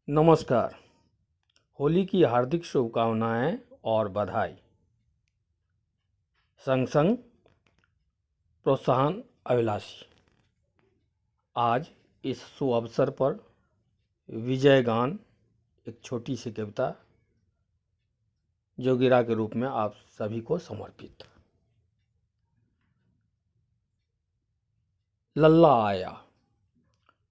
नमस्कार। होली की हार्दिक शुभकामनाएं और बधाई। संग संग प्रोत्साहन अभिलाषी। आज इस शुभ अवसर पर विजय गान, एक छोटी सी कविता जोगिरा के रूप में आप सभी को समर्पित। लल्ला आया,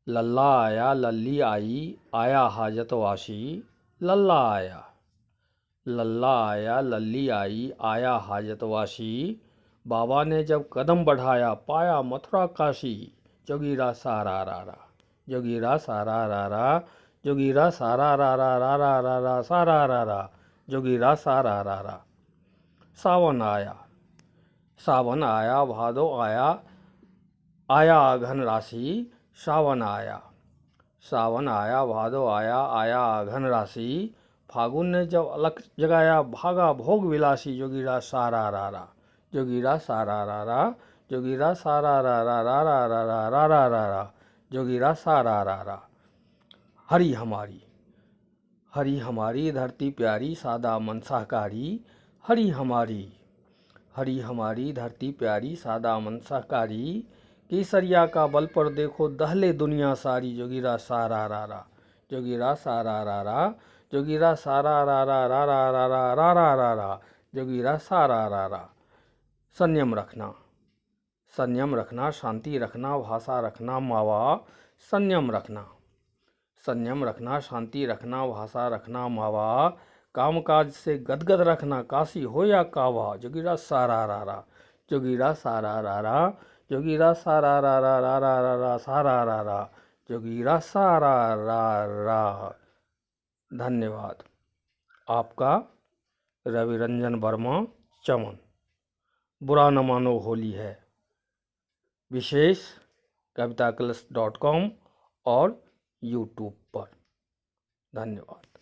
लल्ला आया, लल्ली आई, आया हाजतवासी। लल्ला आया, लल्ला आया, लल्ली आई, आया हाजतवासी। बाबा ने जब कदम बढ़ाया, पाया मथुरा काशी। जोगीरा सारा रारा, जोगीरा सारा रारा, जोगीरा सारा रारा रारा रारा सारा रारा, जोगीरा सारा रारा। सावन आया, सावन आया, भादो आया, आया अघन राशि। सावन आया, सावन आया, भादो आया, आया अघन राशि। फागुन ने जब अलख जगाया, भागा भोग विलासी। जोगीरा सारा रारा, जोगीरा सारा रारा, जोगीरा सारा रारा रारा रारा रारा रारा, जोगीरा सारा रारा। हरी हमारी, हरी हमारी धरती प्यारी, सादा मन सहकारी। हरी हमारी, हरी हमारी धरती प्यारी, सादा मन सहकारी। केसरिया का बल पर देखो, दहले दुनिया सारी। जोगीरा सारा रारा, जोगीरा सारा रारा, जोगीरा सारा रारा रारा रारा रारा रारा, जोगीरा सारा रारा। संयम रखना, संयम रखना, शांति रखना, भाषा रखना मावा। संयम रखना, संयम रखना, शांति रखना, भाषा रखना मावा। कामकाज से गदगद रखना, काशी हो या कावा। जोगीरा सारा रारा, जोगीरा सारा रारा, जोगीरा सारा रारा रारा रारा सारा रारा, जोगीरा सारा रारा। धन्यवाद। आपका रवि रंजन वर्मा, चमन। बुरा न मानो होली है। विशेष कविताकलश.com और यूट्यूब पर। धन्यवाद।